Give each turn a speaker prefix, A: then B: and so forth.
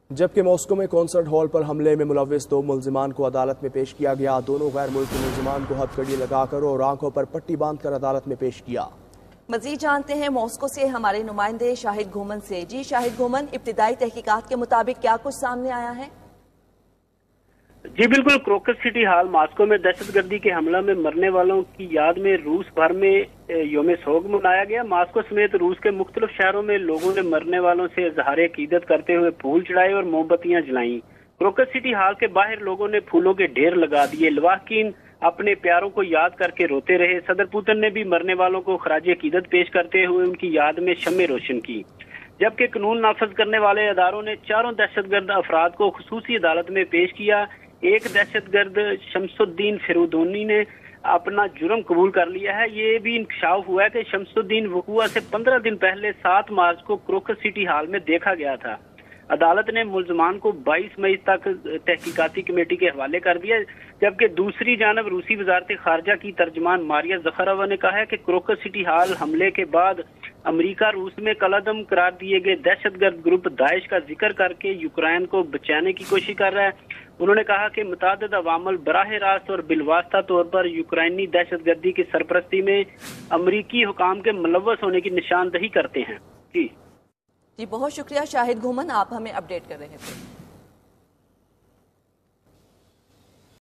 A: جبکہ ماسکو میں concert hall پر حملے میں ملوث 2 ملزمان کو عدالت میں پیش کیا گیا۔ دونوں غیر ملکی ملزمان کو ہتھکڑی لگا کر اور آنکھوں پر پٹی باندھ کر عدالت میں پیش کیا۔
B: مزید جانتے ہیں ماسکو سے ہمارے نمائندے شاہد گھومن سے۔ جی شاہد گھومن، ابتدائی تحقیقات کے مطابق کیا کچھ سامنے آیا ہے؟
C: جی بالکل، کروکس سٹی ہال ماسکو میں دہشت گردی کے حملہ میں مرنے والوں کی یاد میں روس بھر میں یوم سوگ منایا گیا۔ ماسکو سمیت روس کے مختلف شہروں میں لوگوں نے مرنے والوں سے اظہار عقیدت کرتے ہوئے پھول چڑھائے اور موم بتیاں جلائیں۔ کروکس سٹی ہال کے باہر لوگوں نے پھولوں کے ڈھیر لگا دیے۔ لواحقین اپنے پیاروں کو یاد کر کے روتے رہے۔ صدر پوتن نے بھی مرنے والوں کو خراج عقیدت پیش کرتے ہوئے ان کی یاد میں شمع روشن کی، جبکہ قانون نافذ کرنے والے اداروں نے 4 دہشت گرد افراد کو خصوصی عدالت میں پیش کیا۔ ایک دہشت گرد شمس الدین فرودونی نے اپنا جرم قبول کر لیا ہے۔ یہ بھی انکشاف ہوا ہے کہ شمس الدین وقوع سے 15 دن پہلے 7 مارچ کو کروکس سٹی ہال میں دیکھا گیا تھا۔ عدالت نے ملزمان کو 22 مئی تک تحقیقاتی کمیٹی کے حوالے کر دیا، جبکہ دوسری جانب روسی وزارت خارجہ کی ترجمان ماریا زخاروا نے کہا ہے کہ کروکس سٹی ہال حملے کے بعد امریکہ روس میں کالعدم قرار دیے گئے دہشت گرد گروپ داعش کا ذکر کر کے یوکرائن کو بچانے کی کوشش کر رہا ہے۔ انہوں نے کہا کہ متعدد عوامل براہ راست اور بالواسطہ طور پر یوکرائنی دہشت گردی کی سرپرستی میں امریکی حکام کے ملوث ہونے کی نشاندہی کرتے ہیں۔ جی
B: بہت شکریہ شاہد گھومن، آپ ہمیں اپڈیٹ کر رہے تھے۔